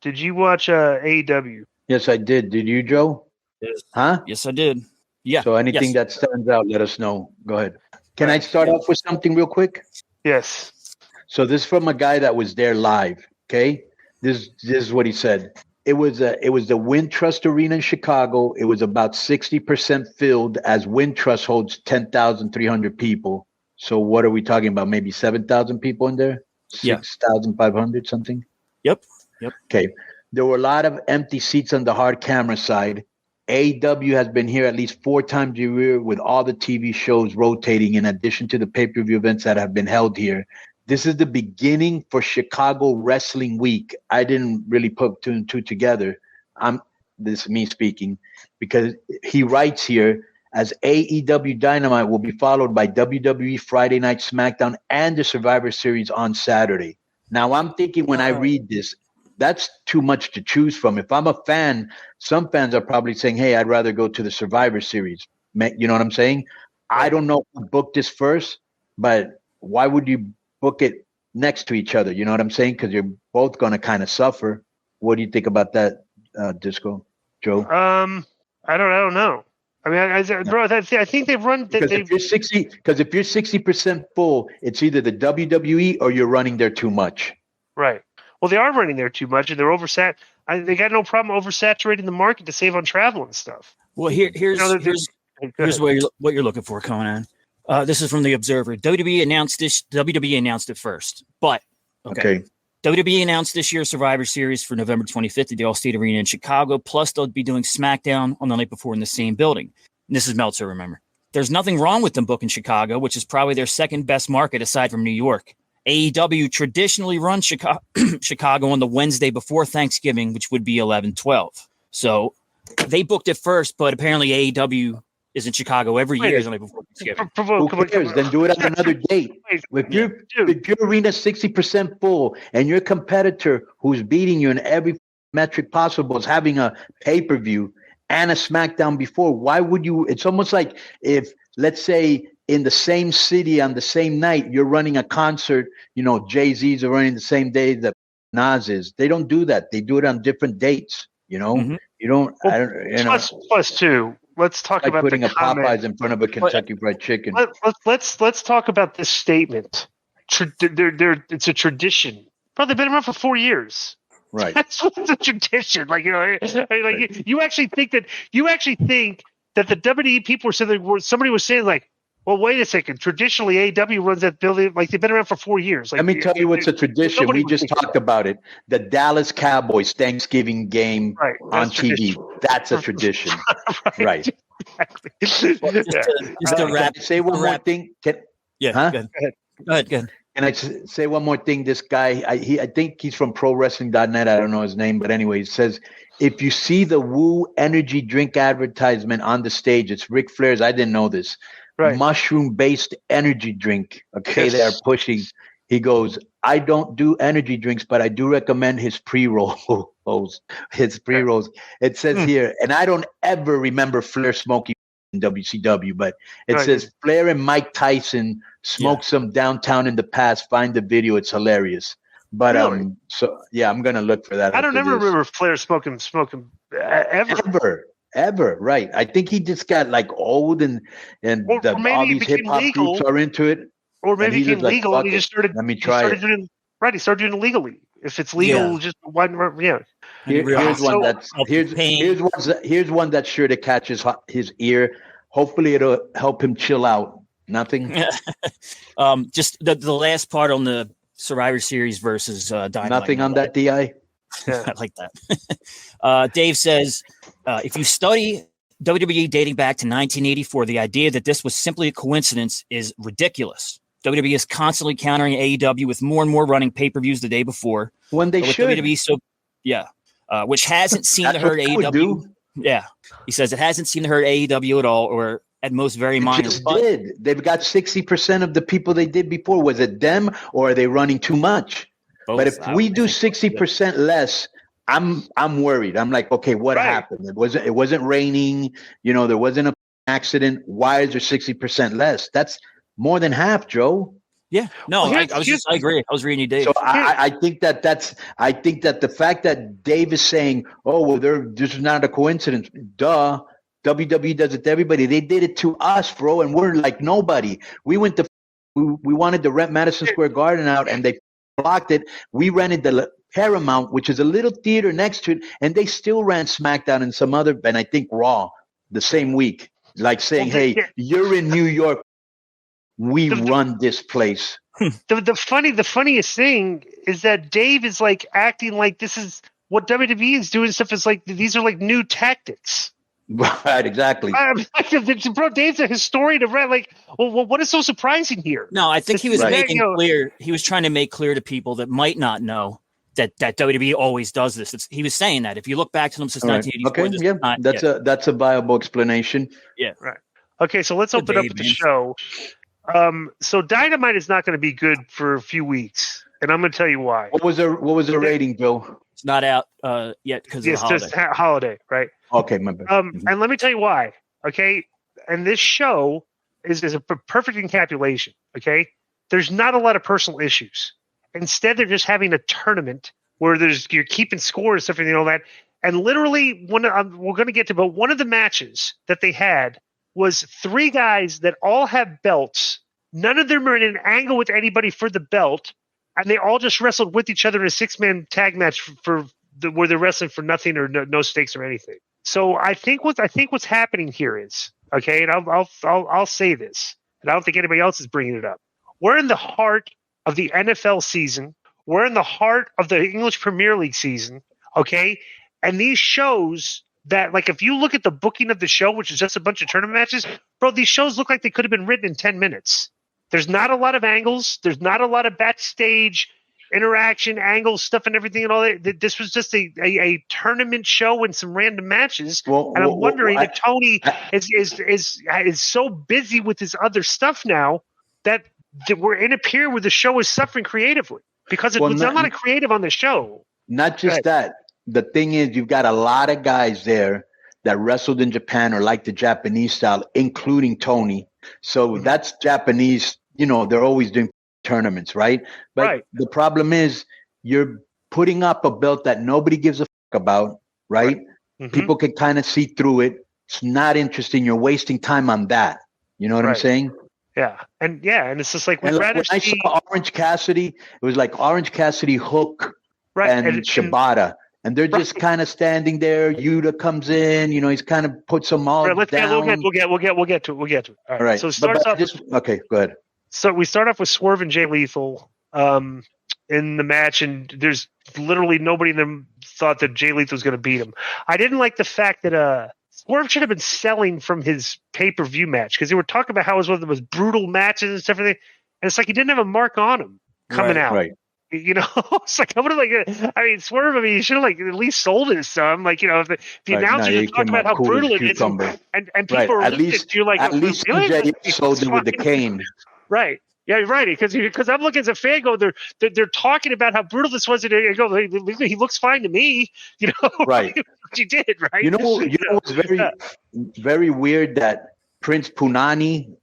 did you watch AEW? Yes, I did. Did you, Joe? Yes. Huh? Yes, I did. Yeah. So anything that stands out, let us know. Go ahead. Can I Right. start off with something real quick? Yes. So this is from a guy that was there live. Okay, this is what he said. It was the Wintrust Arena in Chicago. It was about 60% filled, as Wintrust holds 10,300 people. So what are we talking about? Maybe 7,000 people in there? Yeah. 6,500 something? Yep. Okay. There were a lot of empty seats on the hard camera side. AEW has been here at least 4 times a year with all the TV shows rotating in addition to the pay-per-view events that have been held here. This is the beginning for Chicago Wrestling Week. I didn't really put 2 and 2 together. This is me speaking, because he writes here, as AEW Dynamite will be followed by WWE Friday Night SmackDown and the Survivor Series on Saturday. Now I'm thinking when I read this, that's too much to choose from. If I'm a fan, some fans are probably saying, hey, I'd rather go to the Survivor Series. You know what I'm saying? I don't know who booked this first, but why would you book it next to each other? You know what I'm saying? Because you're both going to kind of suffer. What do you think about that, Disco, Joe? I don't know. I mean, bro, I think they've run. Because if you're 60% full, it's either the WWE or you're running there too much. Right. Well, they are running there too much, and they're oversat. They got no problem oversaturating the market to save on travel and stuff. Well, here's what you're looking for, Konnan. This is from the Observer. WWE announced it first, but okay. WWE announced this year's Survivor Series for November 25th at the Allstate Arena in Chicago. Plus, they'll be doing SmackDown on the night before in the same building. And this is Meltzer, remember. There's nothing wrong with them booking Chicago, which is probably their second best market aside from New York. AEW traditionally runs Chicago on the Wednesday before Thanksgiving, which would be 11/12. So they booked it first, but apparently AEW is in Chicago every year the night before Thanksgiving. Who cares? Then do it on another date. If your arena's 60% full and your competitor who's beating you in every metric possible is having a pay-per-view and a SmackDown before, why would you? It's almost like if, let's say, in the same city on the same night, you're running a concert, Jay-Z's are running the same day that Nas is. They don't do that. They do it on different dates, Mm-hmm. You don't, plus two. Let's talk about putting the a Popeyes in front of a Kentucky Fried Chicken. Let's talk about this statement. It's a tradition. Bro, they've been around for 4 years. Right. That's what's a tradition. You actually think that the WWE people were saying, somebody was saying like, well, wait a second. Traditionally, AEW runs that building like they've been around for 4 years. Let me tell you what's a tradition. We just talked about it. The Dallas Cowboys Thanksgiving game on TV. That's a tradition. Right. Exactly. Say one more thing. Go ahead. Can I say one more thing? This guy, I think he's from ProWrestling.net. I don't know his name, but anyway, he says, if you see the Woo energy drink advertisement on the stage, it's Ric Flair's. I didn't know this. Right. Mushroom-based energy drink. Okay, yes. They are pushing. He goes, I don't do energy drinks, but I do recommend his pre-rolls. It says here, and I don't ever remember Flair smoking in WCW, but it says Flair and Mike Tyson smoked some downtown in the past. Find the video; it's hilarious. But I'm gonna look for that. I don't ever remember Flair smoking ever. Right? I think he just got like old, and all these hip hop groups are into it. Or maybe he became legal and he just started. Let me try it. He started doing it legally. If it's legal, just one. Yeah. Here's one that's sure to catch his ear. Hopefully, it'll help him chill out. Nothing. Just the last part on the Survivor Series versus Dynamite. Nothing on that, DI. Yeah. I like that. Dave says, if you study WWE dating back to 1984, the idea that this was simply a coincidence is ridiculous. WWE is constantly countering AEW with more and more running pay-per-views the day before. When they should. WWE, which hasn't seemed to hurt AEW. Yeah. He says it hasn't seemed to hurt AEW at all, or at most very minor. Did. They've got 60% of the people they did before. Was it them, or are they running too much? Both. But if we do 60% less, I'm worried. I'm like, okay, what happened? It wasn't raining. There wasn't an accident. Why is there 60% less? That's more than half, Joe. Yeah, no, Well, I agree. I was reading you, Dave. So I think that the fact that Dave is saying, "Oh, well, this is not a coincidence." Duh, WWE does it to everybody. They did it to us, bro, and we're like nobody. We wanted to rent Madison Square Garden out, and they blocked it. We rented the Paramount, which is a little theater next to it, and they still ran SmackDown and some other, and I think Raw the same week, like saying, "Hey, you're in New York. We run this place." The funniest thing is that Dave is like acting like this is what WWE is doing. Stuff is like these are like new tactics. Right, exactly. Bro, Dave's a historian of like. Well, what is so surprising here? No, I think he was making clear. He was trying to make clear to people that might not know that WWE always does this. He was saying that if you look back to them since 1984, okay, that's a viable explanation. Yeah, right. Okay, so let's open up with the show. So Dynamite is not going to be good for a few weeks, and I'm going to tell you why. What was the rating, Bill? It's not out yet because of the holiday. It's just holiday, right? Okay, my bad. And let me tell you why. Okay, and this show is a perfect encapsulation. Okay, there's not a lot of personal issues. Instead, they're just having a tournament where you're keeping score and stuff and all that. And literally, we're going to get to, but one of the matches that they had was 3 guys that all have belts. None of them are in an angle with anybody for the belt, and they all just wrestled with each other in a 6-man tag match where they're wrestling for nothing or no stakes or anything. So I think what's happening here is, okay, and I'll say this, and I don't think anybody else is bringing it up. We're in the heart of the NFL season. We're in the heart of the English Premier League season, okay? And these shows that, like, if you look at the booking of the show, which is just a bunch of tournament matches, bro, these shows look like they could have been written in 10 minutes. There's not a lot of angles. There's not a lot of backstage interaction, angles, stuff, and everything and all that. This was just a tournament show and some random matches. And I'm wondering if Tony is so busy with his other stuff now that we're in a period where the show is suffering creatively because there's not a lot of creative on the show. Not just that. The thing is, you've got a lot of guys there that wrestled in Japan or like the Japanese style, including Tony. So that's Japanese. They're always doing tournaments, right? But the problem is you're putting up a belt that nobody gives a fuck about, right? Mm-hmm. People can kind of see through it. It's not interesting. You're wasting time on that. You know what I'm saying? Yeah. And it's just like, when I saw Orange Cassidy, it was like Orange Cassidy, Hook, and Shibata. And they're just kind of standing there. Yuta comes in, he's kind of puts them all down. We'll get to it. All right. So it starts off. Okay, go ahead. So we start off with Swerve and Jay Lethal in the match, and there's literally nobody in them thought that Jay Lethal was going to beat him. I didn't like the fact that Swerve should have been selling from his pay-per-view match because they were talking about how it was one of the most brutal matches and stuff. And it's like he didn't have a mark on him coming out. Right. It's like I would have Swerve. You should have at least sold it some. If the announcers are talking about how brutal it is, and people are looking at you like, at least Jay sold it with the cane. Right. Yeah, right. Because I'm looking as a fan, they're talking about how brutal this was, and I go, he looks fine to me. Right. What you did, right? It's very, very weird that Prince Punani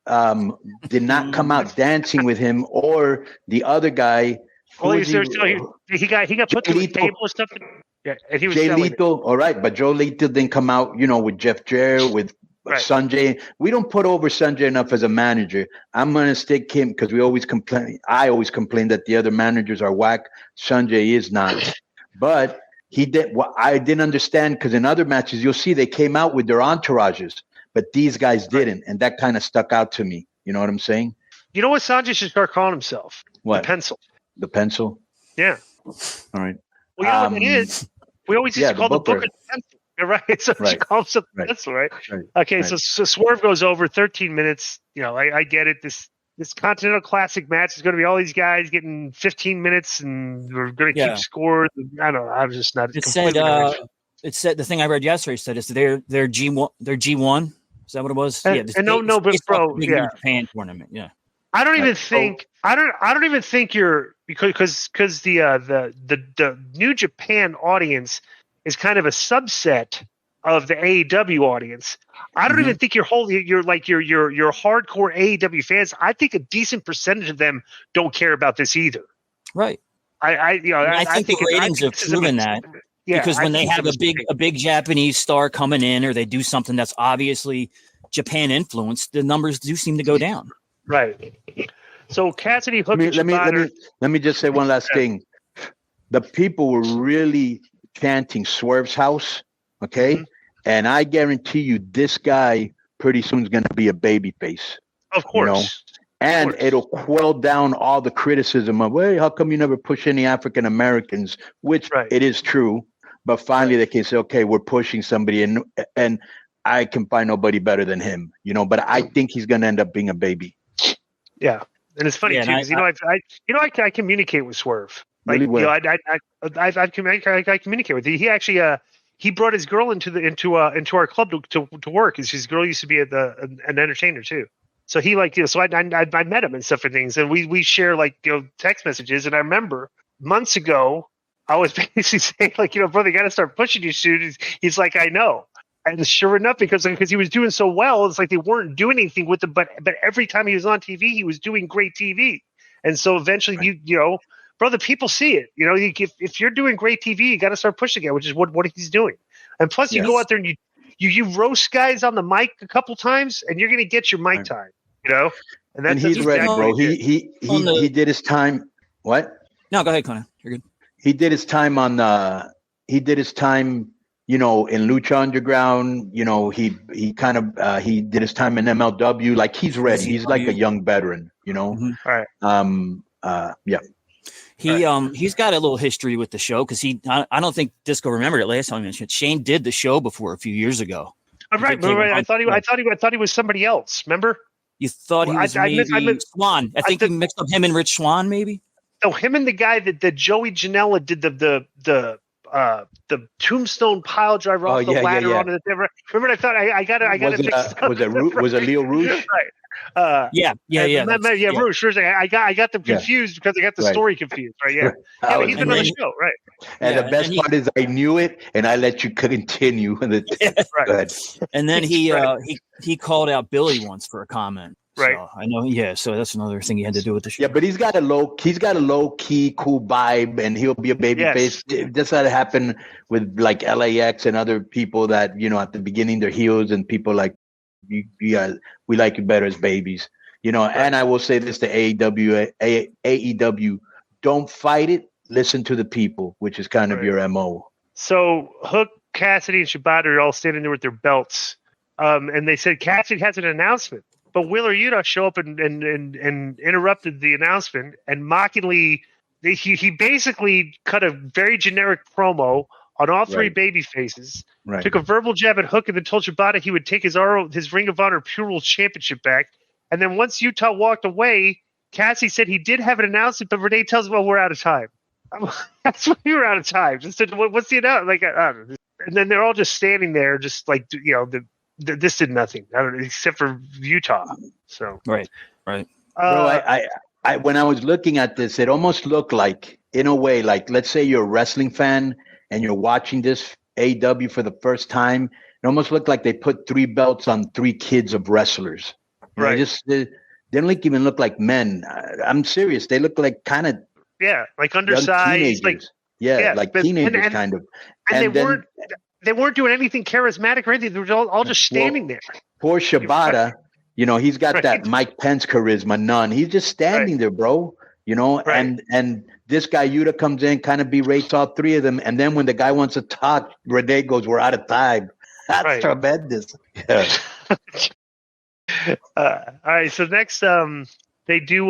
did not come out dancing with him, or the other guy. Well, he got put through the table or something. Yeah, and he was Jay Lethal. All right, but Joe Lethal didn't come out, with Jeff Jarrett, with Sanjay. We don't put over Sanjay enough as a manager. I'm gonna stick him because we always complain. I always complain that the other managers are whack. Sanjay is not, but he did. What I didn't understand, because in other matches you'll see they came out with their entourages, but these guys didn't, and that kind of stuck out to me. You know what I'm saying? You know what Sanjay should start calling himself? What? The Pencil. The Pencil? Yeah. All right. Well, you know what it is? We always used to call the Booker the Pencil. Right? So she calls him the Pencil, right? Okay, so Swerve goes over 13 minutes. I get it. This Continental Classic match is going to be all these guys getting 15 minutes, and we're going to keep scores. I don't know. I'm just not. It said the thing I read yesterday said is they're G1. They're G1. Is that what it was? But bro, Japan tournament. Yeah. I don't even think you're because the New Japan audience is kind of a subset of the AEW audience. I don't even think you're hardcore AEW fans. I think a decent percentage of them don't care about this either. Right. I think the ratings have proven that. Yeah, because when they have a big Japanese star coming in, or they do something that's obviously Japan influenced, the numbers do seem to go down. Right. So Cassidy, Hook, let me just say one last thing. The people were really chanting Swerve's house, okay? Mm-hmm. And I guarantee you, this guy pretty soon is going to be a babyface. Of course. You know? And it'll quell down all the criticism of, hey, how come you never push any African Americans? Which it is true. But finally, they can say, okay, we're pushing somebody, and I can find nobody better than him, you know. But I think he's going to end up being a baby. Yeah, and it's funny too because I communicate with Swerve. Like, really well. I communicate with him. He actually he brought his girl into our club to work. Because his girl used to be an entertainer too. So he so I met him and stuff and things, and we share text messages. And I remember months ago, I was basically saying brother, you got to start pushing you soon. He's like, I know. And sure enough, because he was doing so well, it's like they weren't doing anything with him. But every time he was on TV, he was doing great TV. And so eventually, brother, people see it. If you're doing great TV, you got to start pushing it, which is what he's doing. And plus, you go out there and you roast guys on the mic a couple times, and you're going to get your mic time. And he's ready, bro. He did his time. What? No, go ahead, Konnan. You're good. He did his time in Lucha Underground. He did his time in MLW. Like, he's ready. He's like a young veteran, Mm-hmm. All right. Yeah. He's got a little history with the show because I don't think Disco remembered it last time I mentioned it. Shane did the show before a few years ago. Right. I thought he was somebody else. Remember? You thought he was Swan. I think you mixed up him and Rich Swan, maybe. No, him and the guy that Joey Janela did the tombstone pile driver off the ladder onto the river. Remember, I thought I got it mixed up. Was it Leo Rouge? Right. Yeah. Rouge. I got them confused because I got the story confused. Right. Yeah. He's been on the show. Right. And the best part is I knew it, and I let you continue. Right. And then he called out Billy once for a comment. Right. So I know. Yeah. So that's another thing he had to do with the show. Yeah, but he's got a low key, cool vibe, and he'll be a baby face. That's how it happened with like LAX and other people that, at the beginning they're heels, and people like, we like you better as babies, Right. And I will say this to AEW, don't fight it. Listen to the people, which is kind of your MO. So Hook, Cassidy, and Shibata are all standing there with their belts, and they said Cassidy has an announcement. But Wheeler Yuta show up and interrupted the announcement and mockingly, he basically cut a very generic promo on all three baby faces, took a verbal jab at Hook, and then told Shibata he would take his Ring of Honor Pure Rules Championship back. And then once Utah walked away, Cassie said he did have an announcement, but Renee tells him, well, we're out of time. That's when we were out of time. Just said, what's the announcement? I don't know. And then they're all just standing there, just like, this did nothing, except for Utah. So right. Bro, I when I was looking at this, it almost looked like, in a way, like, let's say you're a wrestling fan and you're watching this AEW for the first time. It almost looked like they put 3 belts on 3 kids of wrestlers. Right. They don't even look like men. I'm serious. They look like kind of like undersized, like teenagers, kind of. And they weren't doing anything charismatic or anything. They were all just standing there. Poor Shibata, he's got that Mike Pence charisma, none. He's just standing there, bro. And this guy Yuta comes in, kind of berates all 3 of them, and then when the guy wants to talk, Renee goes, "We're out of time." That's tremendous. Yeah. All right. So next, they do.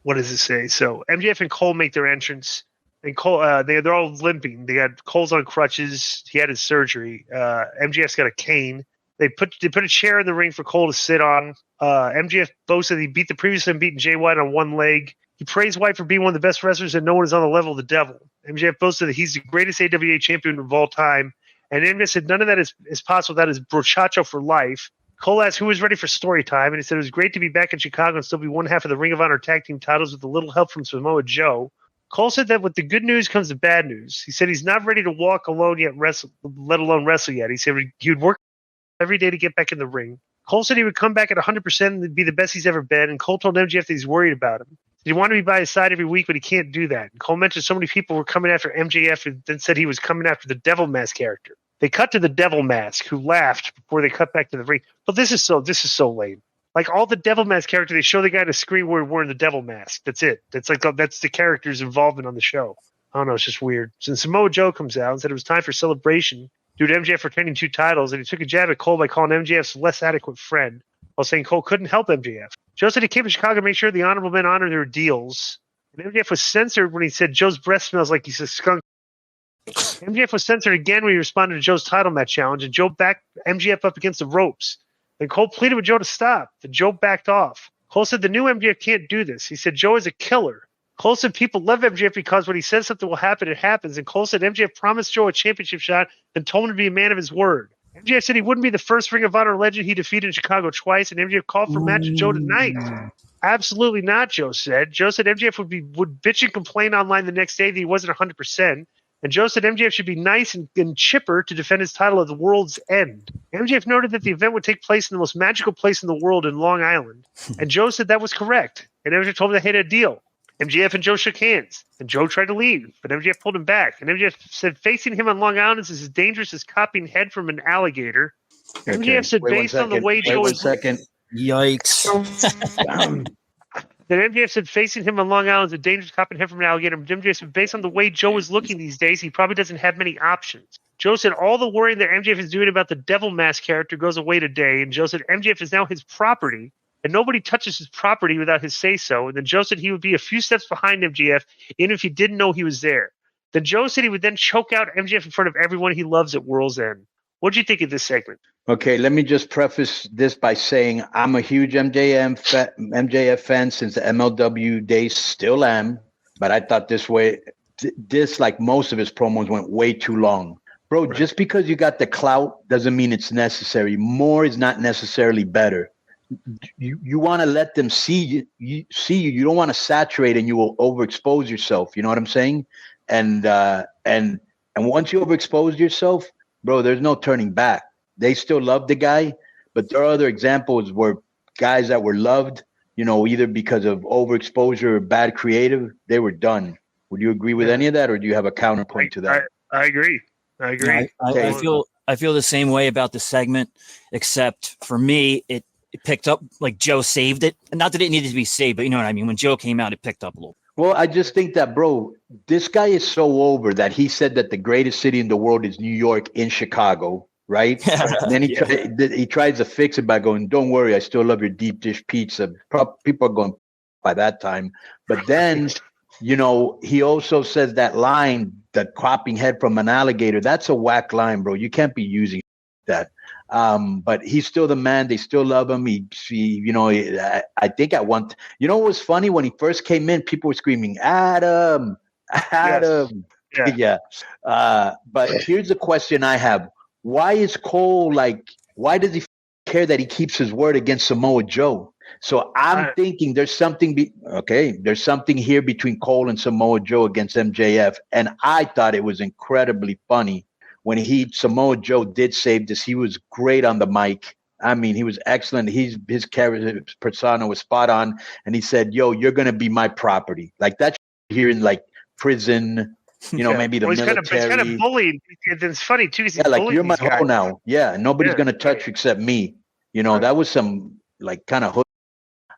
What does it say? So MJF and Cole make their entrance. And Cole, they're all limping. They had Cole's on crutches. He had his surgery. MJF's got a cane. They put a chair in the ring for Cole to sit on. MJF boasted he beat the previously unbeaten Jay White on one leg. He praised White for being one of the best wrestlers and no one is on the level of the devil. MJF boasted that he's the greatest AWA champion of all time. And MJF said none of that is possible. That is brochacho for life. Cole asked who was ready for story time, and he said it was great to be back in Chicago and still be one half of the Ring of Honor tag team titles with a little help from Samoa Joe. Cole said that with the good news comes the bad news. He said he's not ready to walk alone yet, let alone wrestle yet. He said he would work every day to get back in the ring. Cole said he would come back at 100% and be the best he's ever been. And Cole told MJF that he's worried about him. He wanted to be by his side every week, but he can't do that. And Cole mentioned so many people were coming after MJF and then said he was coming after the Devil Mask character. They cut to the Devil Mask, who laughed before they cut back to the ring. But this is so lame. Like all the Devil Mask characters, they show the guy on the screen wearing the Devil Mask. That's it. That's the character's involvement on the show. I don't know. It's just weird. So Samoa Joe comes out and said it was time for celebration due to MJF retaining 2 titles, and he took a jab at Cole by calling MJF's less adequate friend while saying Cole couldn't help MJF. Joe said he came to Chicago to make sure the honorable men honor their deals. And MJF was censored when he said Joe's breath smells like he's a skunk. MJF was censored again when he responded to Joe's title match challenge, and Joe backed MJF up against the ropes. Then Cole pleaded with Joe to stop. Then Joe backed off. Cole said the new MJF can't do this. He said Joe is a killer. Cole said people love MJF because when he says something will happen, it happens. And Cole said MJF promised Joe a championship shot and told him to be a man of his word. MJF said he wouldn't be the first Ring of Honor legend he defeated in Chicago twice, and MJF called for a match with Joe tonight. Absolutely not, Joe said. Joe said MJF would bitch and complain online the next day that he wasn't 100%. And Joe said MJF should be nice and chipper to defend his title at the World's End. MJF noted that the event would take place in the most magical place in the world in Long Island. And Joe said that was correct. And MJF told him they had a deal. MJF and Joe shook hands. And Joe tried to leave, but MJF pulled him back. And MJF said facing him on Long Island is as dangerous as copying head from an alligator. Okay. MJF said based on the way Joe is... Yikes. Then MJF said facing him on Long Island is a dangerous copying head from an alligator. MJF said based on the way Joe is looking these days, he probably doesn't have many options. Joe said all the worrying that MJF is doing about the Devil Mask character goes away today. And Joe said MJF is now his property, and nobody touches his property without his say-so. And then Joe said he would be a few steps behind MJF, even if he didn't know he was there. Then Joe said he would then choke out MJF in front of everyone he loves at World's End. What do you think of this segment? Okay, let me just preface this by saying I'm a huge MJF fan since the MLW days, still am. But I thought this, like most of his promos, went way too long. Bro, right. Just because you got the clout doesn't mean it's necessary. More is not necessarily better. You want to let them see you. You don't want to saturate and you will overexpose yourself. You know what I'm saying? And once you overexpose yourself, bro, there's no turning back. They still love the guy, but there are other examples where guys that were loved, either because of overexposure or bad creative, they were done. Would you agree with any of that, or do you have a counterpoint to that? I agree. I feel the same way about the segment, except for me, it picked up like Joe saved it. Not that it needed to be saved, but you know what I mean. When Joe came out, it picked up a little. Well, I just think that, bro, this guy is so over that he said that the greatest city in the world is New York in Chicago, right? And then he tries to fix it by going, don't worry, I still love your deep dish pizza. People are going by that time. But then, he also says that line, the cropping head from an alligator, that's a whack line, bro. You can't be using that. But he's still the man. They still love him. I think at one, what was funny when he first came in, people were screaming, Adam. Yes. Yeah. But here's the question I have. Why is Cole why does he care that he keeps his word against Samoa Joe? So I'm thinking there's something here between Cole and Samoa Joe against MJF. And I thought it was incredibly funny when Samoa Joe did save this. He was great on the mic. I mean, he was excellent. His character persona was spot on. And he said, yo, you're going to be my property. Like that here in prison, maybe the military. He's kind of bullied. It's funny too. You're my hoe now. Yeah. Nobody's going to touch you except me. That was some kind of hood.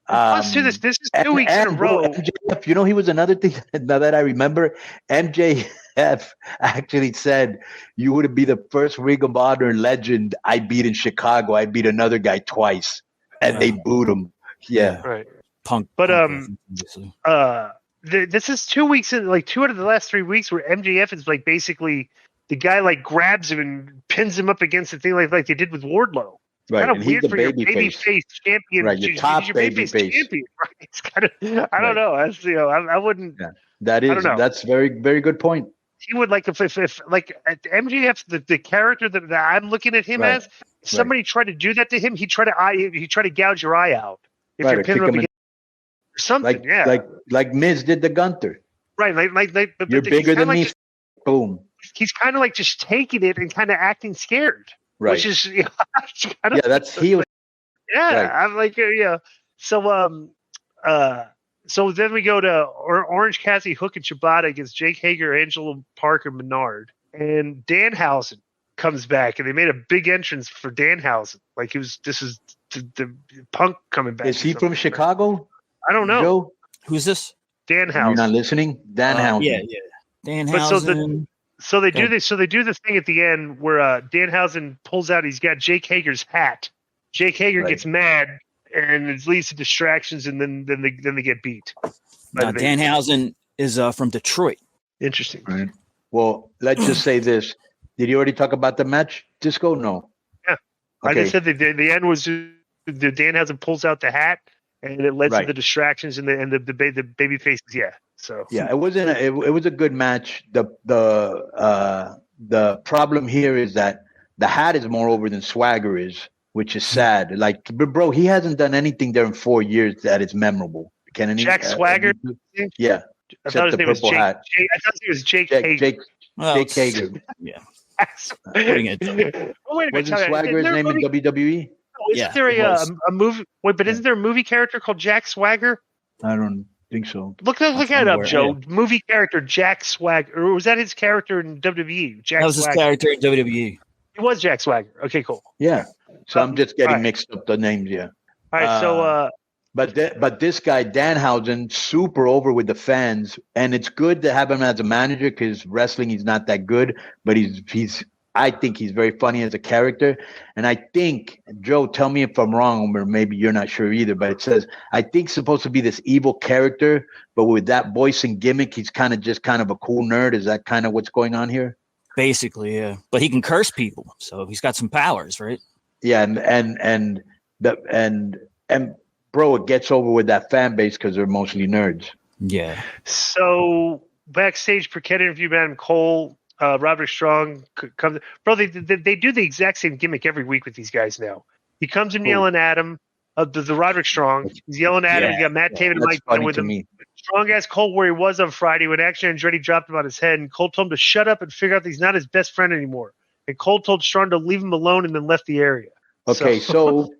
Let's do this. This is 2 weeks in a row. MJF, he was another thing now that I remember. MJF actually said, you would be the first Ring of Honor legend I beat in Chicago. I beat another guy twice, and they booed him. Yeah. Right. Punk. But this is 2 weeks in, 2 out of the last 3 weeks where MJF is basically the guy grabs him and pins him up against the thing like they did with Wardlow. Right, kind of weird for your babyface champion. Right, your top babyface champion. Right? It's kind of, I don't know. I wouldn't. Yeah. That's very, very good point. He would if MJF, the character that I'm looking at him as, if somebody tried to do that to him, he'd try to gouge your eye out if you're pinning him against something. Like Miz did to Gunther. Right, but you're bigger than me. Boom. He's kind of like just taking it and kind of acting scared, right? Which is that's heel. Yeah, right. I'm like so then we go to Orange Cassidy, Hook, and Shibata against Jake Hager, Angelo Parker, Menard, and Danhausen comes back, and they made a big entrance for Danhausen. Like this is the Punk coming back. Is he from Chicago? I don't know. Joe? Who's this? Danhausen. You're not listening? Danhausen. Yeah. Danhausen. So they do this. So they do the thing at the end where Danhausen pulls out. He's got Jake Hager's hat. Jake Hager gets mad, and it leads to distractions, and then they get beat. Now, Danhausen is from Detroit. Interesting. Right. Well, let's just say this. Did you already talk about the match, Disco? No. Yeah. Okay. I just said the end was the Danhausen pulls out the hat, and it led to the distractions and the baby faces. Yeah. So yeah, it wasn't. It was a good match. The problem here is that the hat is more over than Swagger is, which is sad. Like, bro, he hasn't done anything there in 4 years that is memorable. Jack Swagger? Yeah. I thought his name was Jake. I thought he was Jake Hager. Jake Hager. Yeah. Wait a minute. Wasn't Swagger his name in WWE? Isn't there a movie? Wait, but isn't there a movie character called Jack Swagger? I don't think so. Look it up, Joe. Yeah. Movie character Jack Swagger, or was that his character in WWE? That was his character in WWE. He was Jack Swagger. Okay, cool. Yeah. So I'm just getting mixed up the names. Yeah. All right. So, but this guy Danhausen, super over with the fans, and it's good to have him as a manager because wrestling he's not that good, but he's. I think he's very funny as a character. And I think, Joe, tell me if I'm wrong, or maybe you're not sure either, but it says, I think supposed to be this evil character, but with that voice and gimmick, he's kind of a cool nerd. Is that kind of what's going on here? Basically, yeah. But he can curse people, so he's got some powers, right? Yeah, and bro, it gets over with that fan base because they're mostly nerds. Yeah. So backstage, Paquette interviewed Adam Cole. Roderick Strong comes. Bro, they do the exact same gimmick every week with these guys now. He comes in yelling at him. The Roderick Strong. He's yelling at him. You got Matt Taven and Mike with him. Strong asked Cole where he was on Friday when actually Andretti dropped him on his head, and Cole told him to shut up and figure out that he's not his best friend anymore. And Cole told Strong to leave him alone and then left the area. Okay, so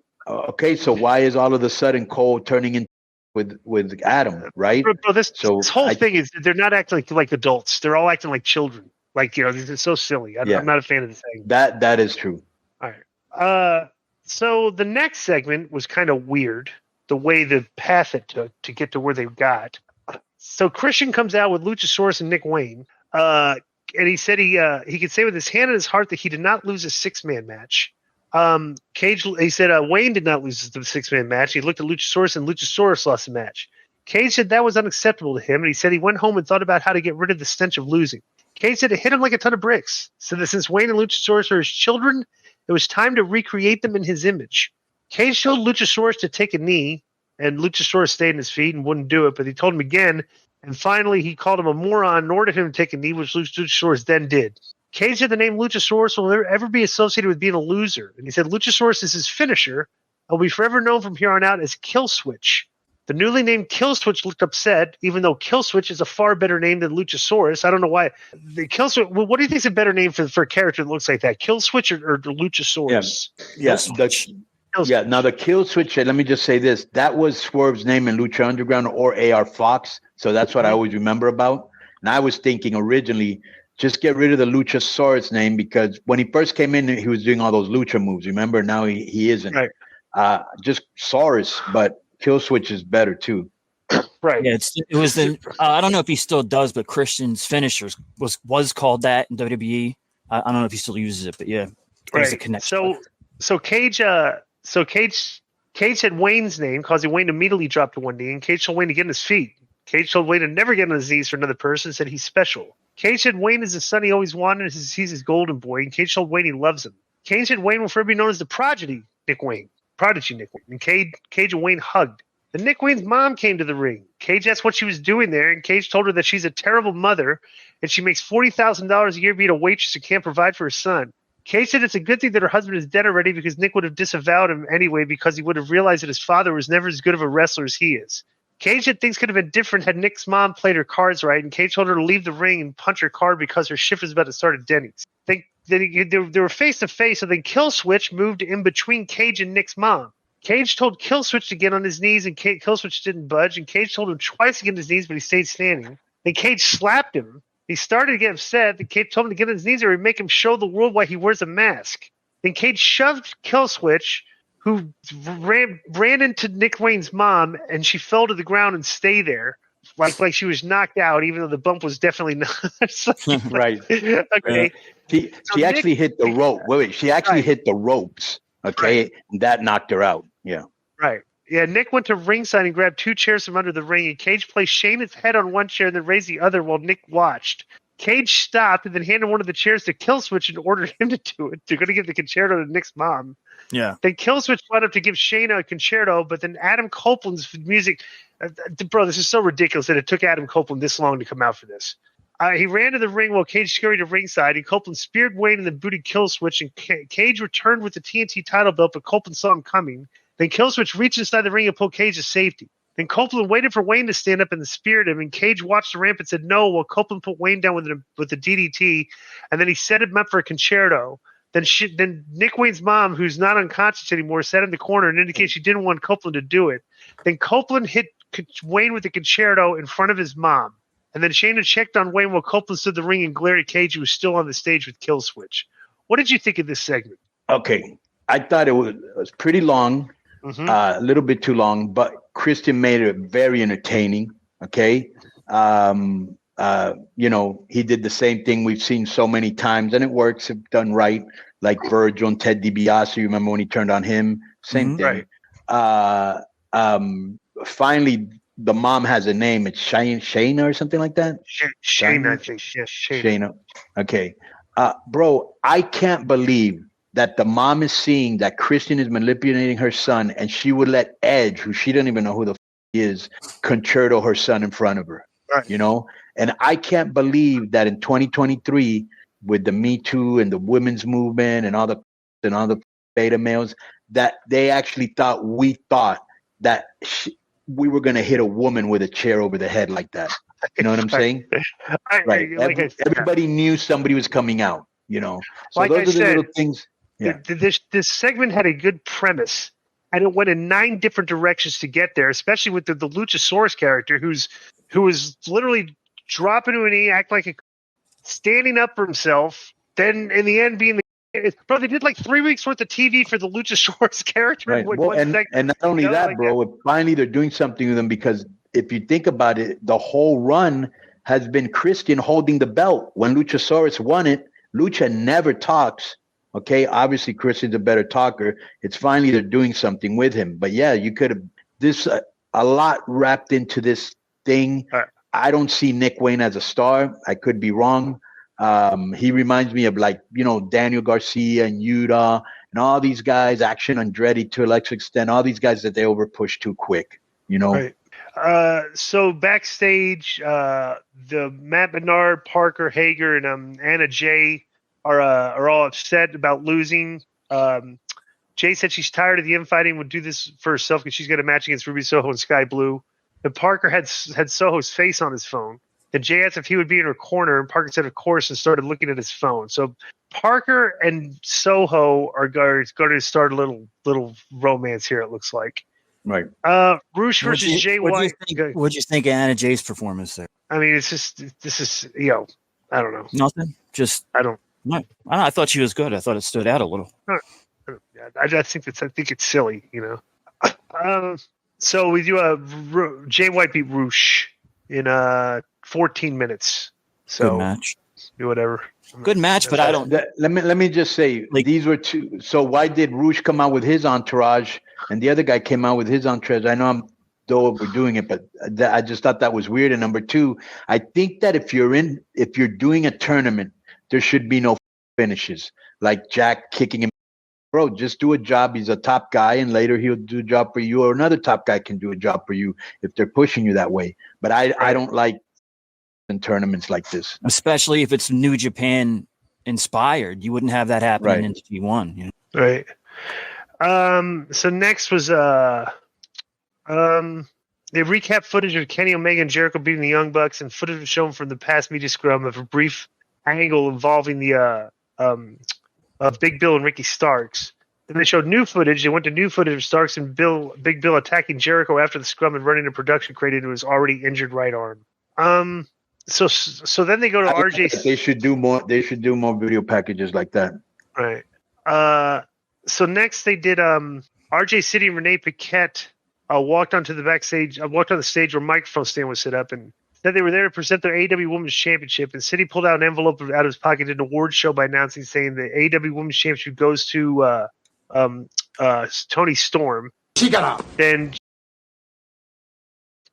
why is all of a sudden Cole turning in with Adam, right? Bro, this whole thing is they're not acting like adults. They're all acting like children. Like, this is so silly. I'm not a fan of the thing. That is true. All right. So the next segment was kind of weird, the way the path it took to get to where they got. So Christian comes out with Luchasaurus and Nick Wayne. And he said he could say with his hand in his heart that he did not lose a 6-man match. He said Wayne did not lose the 6-man match. He looked at Luchasaurus and Luchasaurus lost the match. Cage said that was unacceptable to him, and he said he went home and thought about how to get rid of the stench of losing. Cage said it hit him like a ton of bricks. Said that since Wayne and Luchasaurus are his children, it was time to recreate them in his image. Cage told Luchasaurus to take a knee, and Luchasaurus stayed on his feet and wouldn't do it, but he told him again, and finally he called him a moron and ordered him to take a knee, which Luchasaurus then did. Cage said the name Luchasaurus will never ever be associated with being a loser, and he said Luchasaurus is his finisher and will be forever known from here on out as Killswitch. The newly named Killswitch looked upset, even though Killswitch is a far better name than Luchasaurus. I don't know why. The Killswitch. What do you think is a better name for a character that looks like that? Killswitch or Luchasaurus? Yeah. Now the Killswitch. Let me just say this: that was Swerve's name in Lucha Underground or AR Fox. So that's what I always remember about. And I was thinking originally, just get rid of the Luchasaurus name because when he first came in, he was doing all those Lucha moves. Remember? Now he isn't. Right. Just Saurus, but Killswitch is better too. Right. Yeah, it was the I don't know if he still does, but Christian's finishers was called that in WWE. I don't know if he still uses it, but yeah. There's a connection. So Cage had Wayne's name, causing Wayne to immediately drop to one knee, and Cage told Wayne to get on his feet. Cage told Wayne to never get on his knees for another person, said he's special. Cage said Wayne is the son he always wanted, he's his golden boy, and Cage told Wayne he loves him. Cage said Wayne will forever be known as the Prodigy Nick Wayne. And Cage and Wayne hugged. Then Nick Wayne's mom came to the ring. Cage asked what she was doing there, and Cage told her that she's a terrible mother, and she makes $40,000 a year being a waitress who can't provide for her son. Cage said it's a good thing that her husband is dead already because Nick would have disavowed him anyway because he would have realized that his father was never as good of a wrestler as he is. Cage said things could have been different had Nick's mom played her cards right, and Cage told her to leave the ring and punch her card because her shift was about to start at Denny's. They were face to face, so then Killswitch moved in between Cage and Nick's mom. Cage told Killswitch to get on his knees, and Killswitch didn't budge, and Cage told him twice to get on his knees, but he stayed standing. Then Cage slapped him. He started to get upset. Then Cage told him to get on his knees or he'd make him show the world why he wears a mask. Then Cage shoved Killswitch, who ran into Nick Wayne's mom, and she fell to the ground and stayed there, like she was knocked out, even though the bump was definitely not. Right. Okay. She actually hit the rope. Wait, she actually hit the ropes. Okay, right. That knocked her out. Yeah. Right. Yeah, Nick went to ringside and grabbed 2 chairs from under the ring, and Cage placed Shayna's head on one chair and then raised the other while Nick watched. Cage stopped and then handed one of the chairs to Killswitch and ordered him to do it. They're going to give the concerto to Nick's mom. Yeah. Then Killswitch went up to give Shayna a concerto, but then Adam Copeland's music. Bro, this is so ridiculous that it took Adam Copeland this long to come out for this. He ran to the ring while Cage scurried to ringside, and Copeland speared Wayne and then booted Killswitch, and Cage returned with the TNT title belt, but Copeland saw him coming. Then Killswitch reached inside the ring and pulled Cage to safety. Then Copeland waited for Wayne to stand up and speared him, and Cage watched the ramp and said no, while Copeland put Wayne down with the DDT, and then he set him up for a concerto. Then Nick Wayne's mom, who's not unconscious anymore, sat in the corner and indicated she didn't want Copeland to do it. Then Copeland hit Wayne with the concerto in front of his mom. And then Shayna checked on Wayne while Copeland stood in the ring and glared at Cage, who was still on the stage with Killswitch. What did you think of this segment? Okay. I thought it was pretty long, a little bit too long, but Christian made it very entertaining. Okay. He did the same thing we've seen so many times, and it works if done right. Like Virgil and Ted DiBiase, you remember when he turned on him? Same thing. Right. Finally, the mom has a name. It's Shayna or something like that? Shayna, I think. Yes, Shayna. Okay. Bro, I can't believe that the mom is seeing that Christian is manipulating her son, and she would let Edge, who she doesn't even know who the is, concerto her son in front of her. Right. You know? And I can't believe that in 2023, with the Me Too and the women's movement and all the beta males, that they actually thought that we were going to hit a woman with a chair over the head like that. You know what I'm saying? Right. Everybody knew somebody was coming out, you know. So like those are the little things. Yeah. This segment had a good premise, and it went in 9 different directions to get there, especially with the Luchasaurus character who was literally dropping to a knee, act like standing up for himself, then in the end being bro, they did like 3 weeks worth of TV for the Luchasaurus character. Right. And not only that, bro, finally they're doing something with them, because if you think about it, the whole run has been Christian holding the belt. When Luchasaurus won it, Lucha never talks. Okay, obviously Christian's a better talker. It's finally they're doing something with him. But yeah, you could have a lot wrapped into this thing. I don't see Nick Wayne as a star. I could be wrong. He reminds me of Daniel Garcia and Yuta and all these guys, Action Andretti to a lesser extent, all these guys that they overpush too quick, you know? Right. So backstage, the Matt Bernard, Parker, Hager, and Anna Jay are all upset about losing. Jay said she's tired of the infighting, would do this for herself because she's got a match against Ruby Soho and Sky Blue. And Parker had Soho's face on his phone. And Jay asked if he would be in her corner, and Parker said, of course, and started looking at his phone. So Parker and Soho are going to start a little romance here, it looks like. Right. Roosh versus Jay White. What'd you think of Anna Jay's performance there? I mean, this is I don't know. Nothing? I don't know. I thought she was good. I thought it stood out a little. I think it's silly, you know. So we do Jay White beat Roosh in 14 minutes. So good match. Do whatever. Good match, but I don't. Let me just say, these were two. So why did Roosh come out with his entourage and the other guy came out with his entourage? I know I'm overdoing it, but I just thought that was weird. And number 2, I think that if you're doing a tournament, there should be no finishes, like Jack kicking him. Bro, just do a job. He's a top guy, and later he'll do a job for you, or another top guy can do a job for you if they're pushing you that way. But I don't like in tournaments like this, especially if it's New Japan inspired. You wouldn't have that happening in G1, you know? Right. So next was They recap footage of Kenny Omega and Jericho beating the Young Bucks, and footage was shown from the past media scrum of a brief angle involving the Big Bill and Ricky Starks. Then they showed new footage. They went to new footage of Starks and Big Bill attacking Jericho after the scrum and running a production crate into his already injured right arm. So then they go to RJ. They should do more. They should do more video packages like that. Right. So next they did RJ City and Renee Paquette walked onto the stage where microphone stand was set up, and said they were there to present their AEW Women's Championship. And City pulled out an envelope out of his pocket, did an award show by announcing, saying the AEW Women's Championship goes to Toni Storm. She got out. Then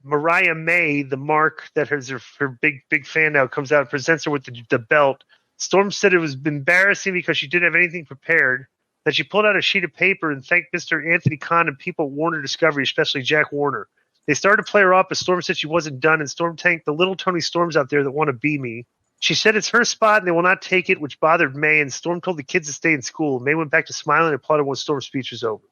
Mariah May, the mark that her big fan now, comes out and presents her with the belt. Storm said it was embarrassing because she didn't have anything prepared. That she pulled out a sheet of paper and thanked Mr. Anthony Khan and people at Warner Discovery, especially Jack Warner. They started to play her up, but Storm said she wasn't done, and Storm thanked the little Toni Storms out there that want to be me. She said it's her spot and they will not take it, which bothered May, and Storm told the kids to stay in school. May went back to smiling and applauded when Storm's speech was over.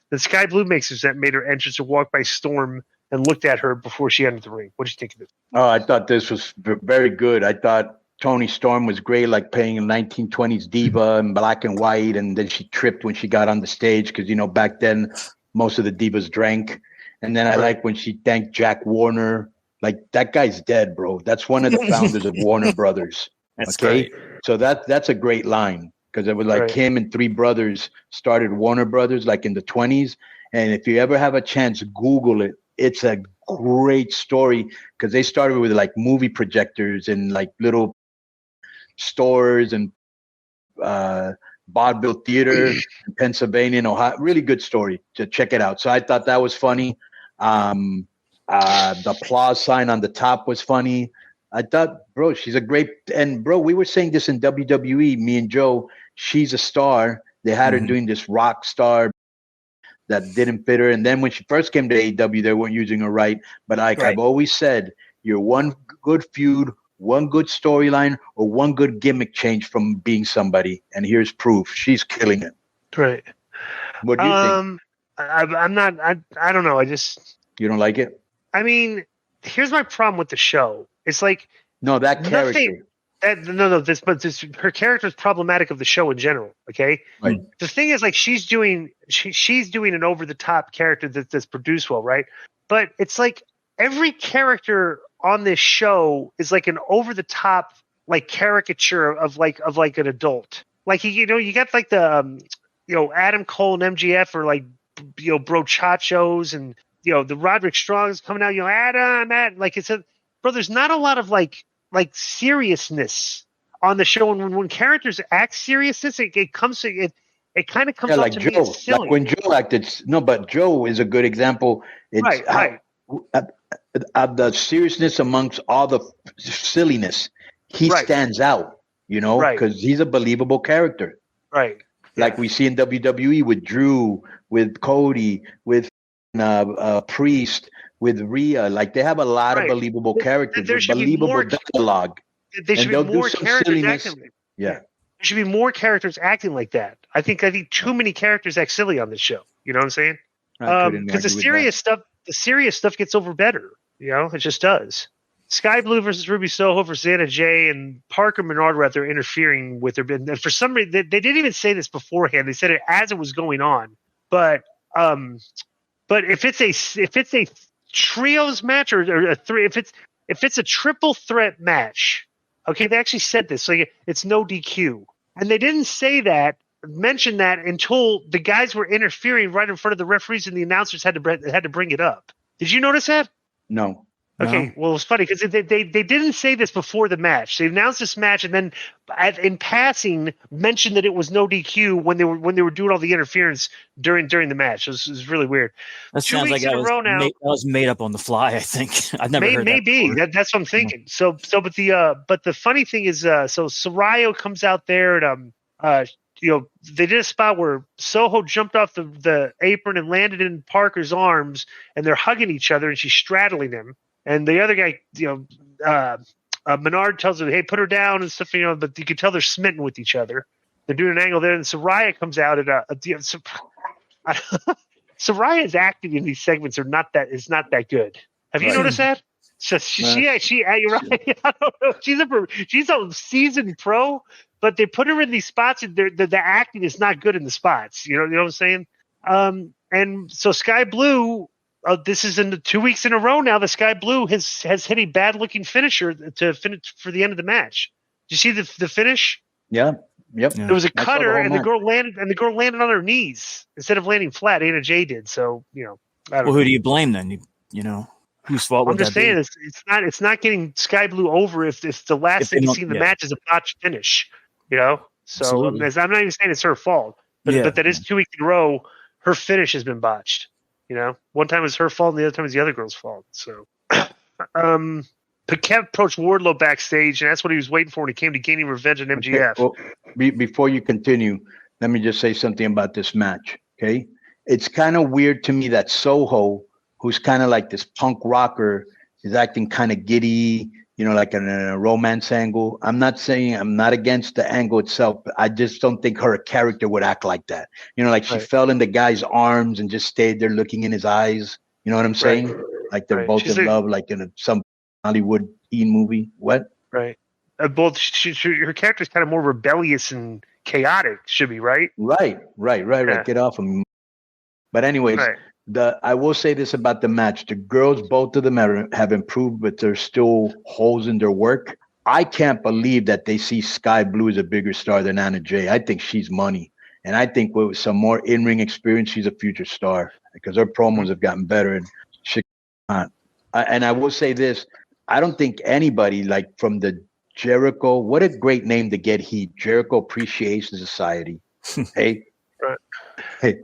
The Sky Blue Mixers that made her entrance to walk by Storm and looked at her before she entered the ring. What did you think of this? Oh, I thought this was very good. I thought Toni Storm was great, like playing a 1920s diva in black and white, and then she tripped when she got on the stage because, back then most of the divas drank. And then I like when she thanked Jack Warner. Like, that guy's dead, bro. That's one of the founders of Warner Brothers. That's okay? great. So that's a great line because it was like him and three brothers started Warner Brothers like in the 20s. And if you ever have a chance, Google it. It's a great story because they started with like movie projectors and like little stores and vaudeville theater in Pennsylvania and Ohio. Really good story to check it out. So I thought that was funny. The applause sign on the top was funny. I thought, bro, she's a great, and bro, we were saying this in WWE, me and Joe, she's a star. They had her doing this rock star that didn't fit her. And then when she first came to AEW, they weren't using her right. But like I've always said, you're one good feud, one good storyline, or one good gimmick change from being somebody. And here's proof. She's killing it. Right. What do you think? I'm not, I don't know. You don't like it? I mean, here's my problem with the show. It's like, no, that character. Her character is problematic of the show in general. Okay. Right. The thing is, like, she's doing an over the top character that's produced well. Right. But it's like every character on this show is like an over the top, like, caricature of an adult. Like, you got like the, Adam Cole and MJF are like, brochachos, and, the Roderick Strong's coming out, Adam, like, it's bro, there's not a lot of like seriousness on the show, and when characters act seriousness, it kind of comes off like to Joe. me as silly. Like when Joe acted, but Joe is a good example. It's right. The seriousness amongst all the silliness, he stands out, because he's a believable character. Right. Like we see in WWE with Drew, with Cody, with Priest, with Rhea. Like, they have a lot of believable characters with believable dialogue. There should be more characters acting. Yeah. There should be more characters acting like that. I think too many characters act silly on this show. You know what I'm saying? Because the serious stuff gets over better. It just does. Sky Blue versus Ruby Soho versus Anna Jay, and Parker Menard were out there interfering with her. And for some reason, they didn't even say this beforehand. They said it as it was going on. But if it's a trios match or a three, if it's a triple threat match, okay, they actually said this. So it's no DQ, and they didn't mention that until the guys were interfering right in front of the referees, and the announcers had to bring it up. Did you notice that? No. Okay, well, it's funny because they didn't say this before the match. They announced this match and then, in passing, mentioned that it was no DQ when they were doing all the interference during the match. It was really weird. That sounds like that was made up on the fly. I think I've never heard that. Maybe that's what I'm thinking. But the funny thing is, so Soraya comes out there and they did a spot where Soho jumped off the apron and landed in Parker's arms, and they're hugging each other, and she's straddling him. And the other guy, Menard tells her, "Hey, put her down," and stuff. But you can tell they're smitten with each other. They're doing an angle there, and Soraya comes out Soraya's acting in these segments is not that good. Have you noticed that? You're right. I don't know. She's a seasoned pro, but they put her in these spots, and the acting is not good in the spots. You know what I'm saying? And so Sky Blue, this is in the 2 weeks in a row now. The Sky Blue has hit a bad looking finisher to finish for the end of the match. Did you see the finish? Yeah. Yep. There was a cutter, and the girl landed on her knees instead of landing flat. Anna Jay did. So I don't know. Who do you blame then? Whose fault would that be? I'm just saying it's not getting Sky Blue over if the last thing you see in the match is a botched finish. So I'm not even saying it's her fault, but that is 2 weeks in a row. Her finish has been botched. One time it was her fault, and the other time it was the other girl's fault. So, Paquette approached Wardlow backstage, and that's what he was waiting for when he came to gaining revenge on MGF. Okay, well, before you continue, let me just say something about this match. Okay, it's kind of weird to me that Soho, who's kind of like this punk rocker, is acting kind of giddy, like in a romance angle. I'm not saying I'm not against the angle itself, but I just don't think her character would act like that. She fell in the guy's arms and just stayed there looking in his eyes. You know what I'm saying? Right. Like they're both in love, like in some Hollywood movie. What? Right. Her character's kind of more rebellious and chaotic, should be, right? Right. Get off of me. But anyways, I will say this about the match. The girls, both of them have improved, but there's still holes in their work. I can't believe that they see Sky Blue as a bigger star than Anna Jay. I think she's money. And I think with some more in-ring experience, she's a future star because her promos have gotten better and shit. And I will say this. I don't think anybody from the Jericho, what a great name to get heat, Jericho Appreciation Society. Hey. Right. Hey,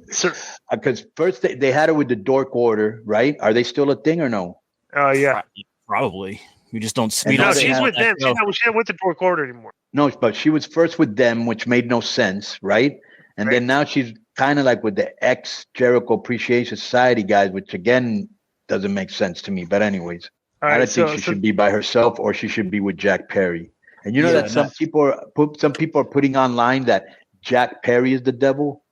because first they had it with the Dork Order, right? Are they still a thing or no? Yeah, probably. We just don't. She's with them. She's not with the Dork Order anymore. No, but she was first with them, which made no sense, right? And then now she's kind of like with the ex Jericho Appreciation Society guys, which again doesn't make sense to me. But anyways, I don't think she should be by herself, or she should be with Jack Perry. And that some people are putting online that Jack Perry is the devil.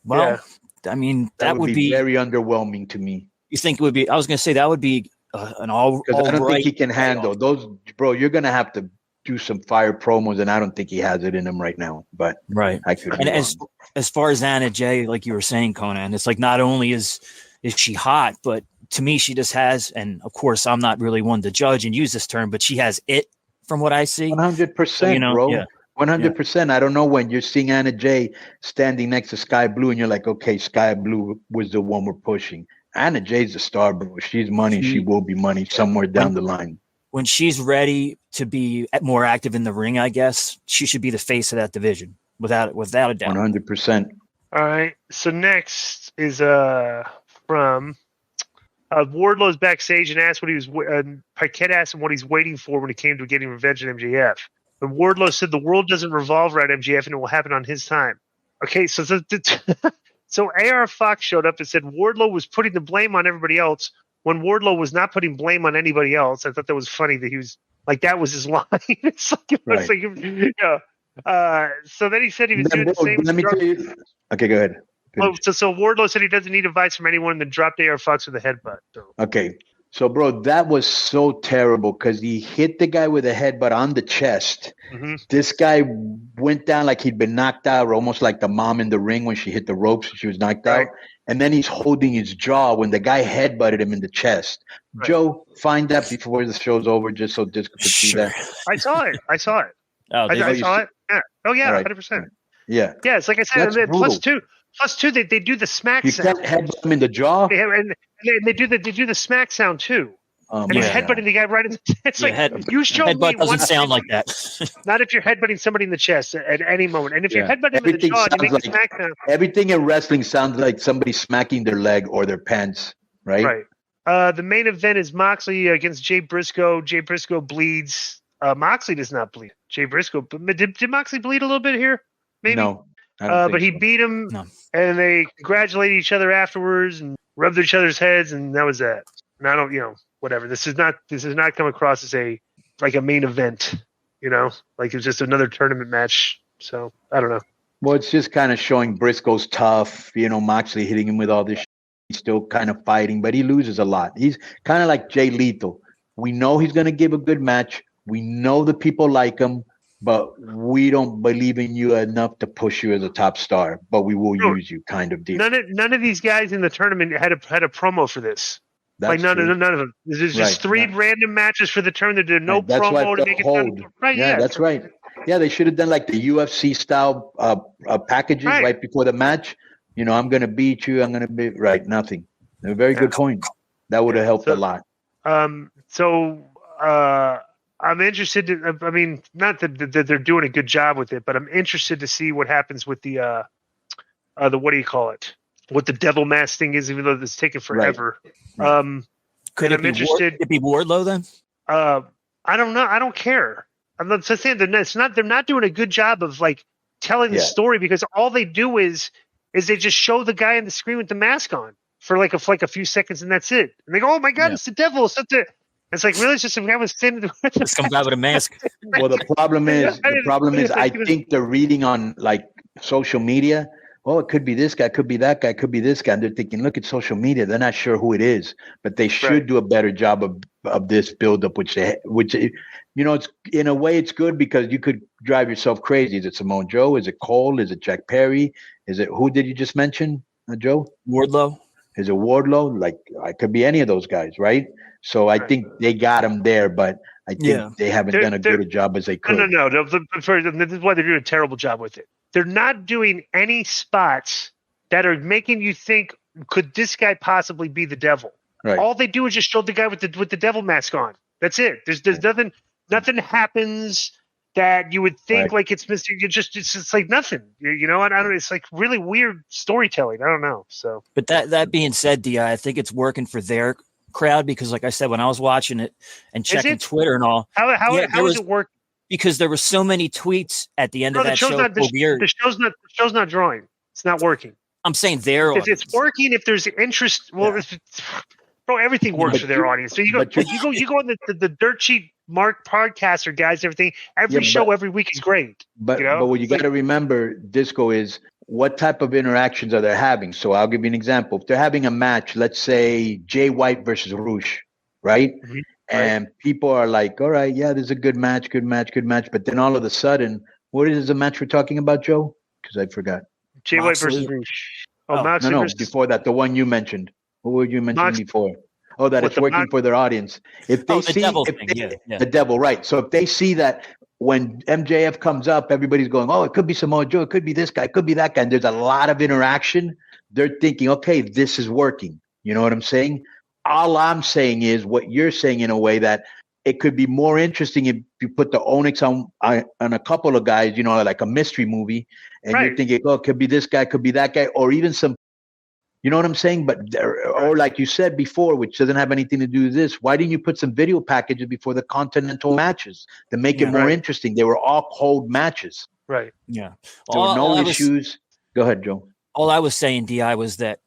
Well, I mean, that would be very underwhelming to me. You think it would be? I was going to say that would be an all. Because I don't think he can handle those, bro. You're going to have to do some fire promos, and I don't think he has it in him right now. But I could. And as far as Anna Jay, like you were saying, Konnan, it's like not only is she hot, but to me she just has, and of course I'm not really one to judge and use this term, but she has it from what I see. 100%, bro. Yeah. 100%. I don't know when you're seeing Anna Jay standing next to Sky Blue and you're like, okay, Sky Blue was the one we're pushing. Anna Jay's the star, bro. She's money. She will be money somewhere down the line. When she's ready to be more active in the ring, I guess she should be the face of that division without a doubt. 100%. All right. So next is from Wardlow's backstage and asked Paquette asked him what he's waiting for when it came to getting revenge on MJF. And Wardlow said the world doesn't revolve around MJF and it will happen on his time. Okay, so AR Fox showed up and said Wardlow was putting the blame on everybody else when Wardlow was not putting blame on anybody else. I thought that was funny that he was like, that was his line. So then he said he was doing the same. Let me tell you. Okay, go ahead. So Wardlow said he doesn't need advice from anyone and then dropped AR Fox with a headbutt. So. Okay. So, bro, that was so terrible because he hit the guy with a headbutt on the chest. Mm-hmm. This guy went down like he'd been knocked out, or almost like the mom in the ring when she hit the ropes and she was knocked out. And then he's holding his jaw when the guy headbutted him in the chest. Right. Joe, find that before the show's over just so Disco could see that. I saw it. Oh, I saw it. Yeah. Oh, yeah, right. 100%. Yeah. Yeah, it's like I said, plus two, they do the smack sound. You can't headbutt him in the jaw? They do the smack sound too. And he's headbutting the guy right in the chest. It's you show me headbutt doesn't sound like that. Not if you're headbutting somebody in the chest at any moment. And if you're headbutting him in the jaw, you make the smack sound. Everything in wrestling sounds like somebody smacking their leg or their pants, right? Right. The main event is Moxley against Jay Briscoe. Jay Briscoe bleeds. Moxley does not bleed. Jay Briscoe. Did Moxley bleed a little bit here? Maybe. No. But he beat him, and they congratulated each other afterwards and rubbed each other's heads, and that was that. And I don't, whatever. This is not come across as a main event, like it's just another tournament match. So I don't know. Well, it's just kind of showing Briscoe's tough, Moxley hitting him with all this He's still kind of fighting, but he loses a lot. He's kind of like Jay Lethal. We know he's going to give a good match. We know the people like him, but we don't believe in you enough to push you as a top star. But we will use you, kind of deal. None of these guys in the tournament had a promo for this. That's none of them. There's just three random matches for the tournament. There's no promo to make it done. Right? Yeah, that's right. Yeah, they should have done like the UFC style packages right before the match. You know, I'm going to beat you. I'm going to be right. Nothing. A very good point. That would have helped a lot. So I'm interested to, I mean, not that they're doing a good job with it, but I'm interested to see what happens with the what do you call it? What the devil mask thing is, even though it's taken forever. Right. Could it be Wardlow then? I don't know. I don't care. I'm not saying they're not doing a good job of like telling the story, because all they do is they just show the guy on the screen with the mask on for like a few seconds, and that's it. And they go, "Oh my God, it's the devil!" It's like, really, it's just some guy was standing there. Just some guy with a mask. Well, the problem is, I think they're reading on like social media. Oh, it could be this guy, could be that guy, could be this guy. And they're thinking, look at social media. They're not sure who it is, but they should do a better job of this buildup, which you know, it's in a way it's good because you could drive yourself crazy. Is it Samoa Joe? Is it Cole? Is it Jack Perry? Is it, who did you just mention, Joe? Wardlow. Is it Wardlow? Like, it could be any of those guys, right? So I think they got him there, but I think they haven't done a good a job as they could. No. This is why they're doing a terrible job with it. They're not doing any spots that are making you think, could this guy possibly be the devil? Right. All they do is just show the guy with the devil mask on. That's it. There's nothing happens that you would think like it's missing. It's like nothing. You know, I don't. It's like really weird storytelling. I don't know. So, but that being said, I think it's working for their crowd, because like I said, when I was watching it and checking Twitter and all, how does it work? Because there were so many tweets at the end of that show. The show's not drawing. It's not working. I'm saying their audience. It's working if there's interest. Well, everything works for their audience. So you go on the Dirt Sheet Mark podcaster guys, everything. Every show every week is great. But what you got to remember, Disco, is what type of interactions are they having? So I'll give you an example. If they're having a match, let's say Jay White versus Roosh, right? Mm-hmm. And people are like, all right, yeah, this is a good match. But then all of a sudden, what is the match we're talking about, Joe? Because I forgot. Jay White versus Roosh. No, before that, the one you mentioned. What were you mentioning before? Oh, that it's working for their audience. If they see the devil, right. So if they see that when MJF comes up, everybody's going, oh, it could be Samoa Joe, it could be this guy, it could be that guy. And there's a lot of interaction. They're thinking, okay, this is working. You know what I'm saying? All I'm saying is what you're saying, in a way that it could be more interesting if you put the Onyx on a couple of guys, you know, like a mystery movie, and you're thinking, oh, it could be this guy, could be that guy, or even some, you know what I'm saying? But, or like you said before, which doesn't have anything to do with this, why didn't you put some video packages before the Continental matches to make it more interesting? They were all cold matches. Right. Yeah. There were no issues. Go ahead, Joe. All I was saying, DI, was that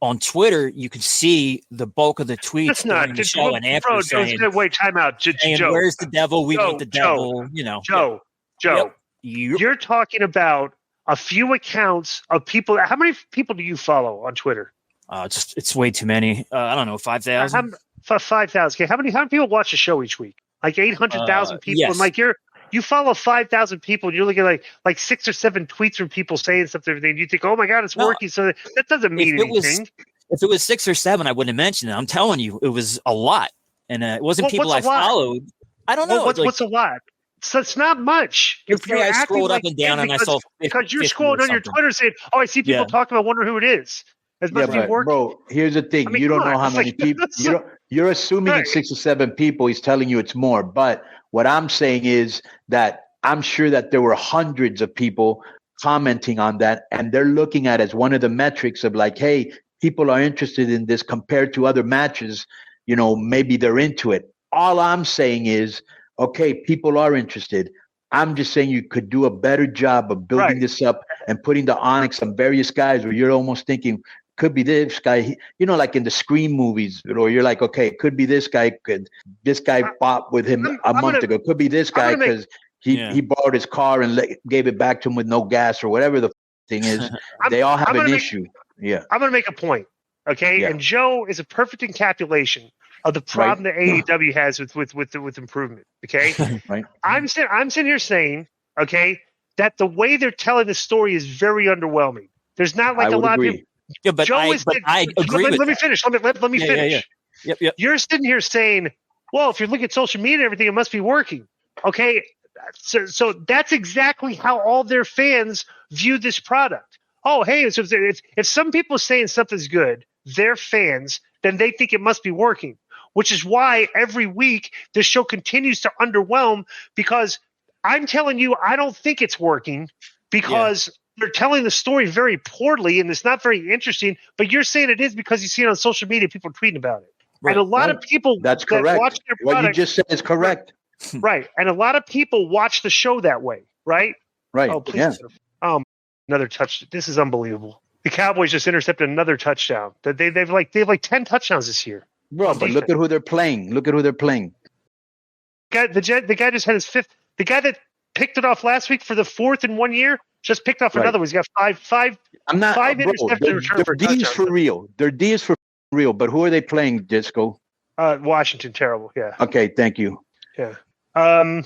on Twitter, you could see the bulk of the tweets during the show and after saying, wait, time out. Joe, where's the devil? We want the devil. You know. Joe. Yep. You're talking about a few accounts of people. How many people do you follow on Twitter? It's way too many. I don't know, 5,000. 5,000. Okay. How many people watch the show each week? Like 800,000 people. Yes. And like you follow 5,000 people, and you're looking at like 6 or 7 tweets from people saying something. And you think, oh my God, it's working. So that doesn't mean anything. If it was 6 or 7, I wouldn't have mentioned it. I'm telling you, it was a lot, and it wasn't people I followed. I don't know. What's a lot? So it's not much. If I scrolled up and down and I saw 50, because you're scrolling on your Twitter saying, "Oh, I see people talking about, wonder who it is." It must be working. Bro, here's the thing: you don't know how many people. You're assuming it's 6 or 7 people. He's telling you it's more. But what I'm saying is that I'm sure that there were hundreds of people commenting on that, and they're looking at it as one of the metrics of like, hey, people are interested in this compared to other matches. You know, maybe they're into it. All I'm saying is, okay, people are interested. I'm just saying you could do a better job of building this up and putting the Onyx on various guys where you're almost thinking, could be this guy, you know, like in the Scream movies, or you're like, okay, it could be this guy. This guy fought with him a month ago. Could be this guy because he borrowed his car and gave it back to him with no gas or whatever the thing is. They all have an issue. I'm going to make a point. Okay, Yeah. and Joe is a perfect encapsulation of the problem that AEW has with improvement. Okay, Right. I'm sitting here saying, okay, that the way they're telling the story is very underwhelming. There's not like I a would lot agree. of people. Yeah, but Joe I agree with let me that. finish. Let me finish. Yep. You're sitting here saying, well, if you look at social media and everything, it must be working. Okay. So that's exactly how all their fans view this product. Oh, hey, so if some people are saying something's good, they're fans, then they think it must be working, which is why every week this show continues to underwhelm, because I'm telling you, I don't think it's working because they're telling the story very poorly and it's not very interesting, but you're saying it is because you see it on social media, people tweeting about it. Right. And a lot of people That's that correct. watch their What you product, just said is correct. right? And a lot of people watch the show that way, right? Right. Oh, please. Yeah. Another touch. This is unbelievable. The Cowboys just intercepted another touchdown. They've like 10 touchdowns this year. Bro, but look at who they're playing. The guy just had his fifth. The guy that picked it off last week for the fourth in 1 year just picked off another one. He's got five. I'm not. Five Bro, interception return for their D is for real. Their D is for real. But who are they playing, Disco? Washington, terrible. Yeah. Okay, thank you. Yeah. Wow.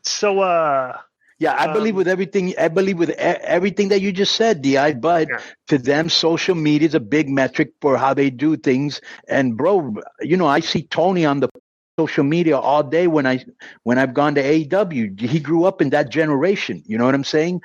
So. Yeah, I believe with everything. I believe with everything that you just said, Di. But to them, social media is a big metric for how they do things. And bro, I see Tony on the social media all day when I've gone to AEW. He grew up in that generation. You know what I'm saying?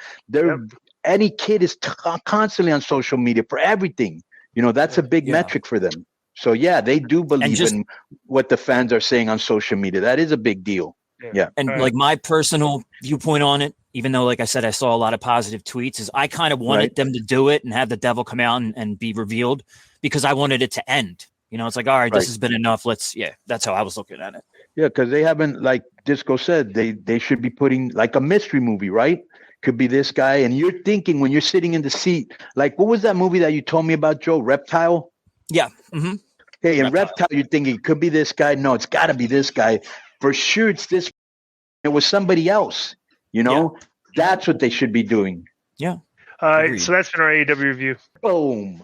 Any kid is constantly on social media for everything. That's a big metric for them. So yeah, they do believe in what the fans are saying on social media. That is a big deal. Yeah. And like my personal viewpoint on it, even though, like I said, I saw a lot of positive tweets, is I kind of wanted them to do it and have the devil come out and be revealed, because I wanted it to end. It's like, all right, this has been enough. That's how I was looking at it. Yeah. Because they haven't, like Disco said, they should be putting like a mystery movie, right? Could be this guy. And you're thinking when you're sitting in the seat, like, what was that movie that you told me about, Joe? Reptile? Yeah. Mm-hmm. Hey, in Reptile, you're thinking it could be this guy. No, it's got to be this guy. For sure, it's this. It was somebody else. That's what they should be doing. Yeah. So that's been our AEW review. Boom.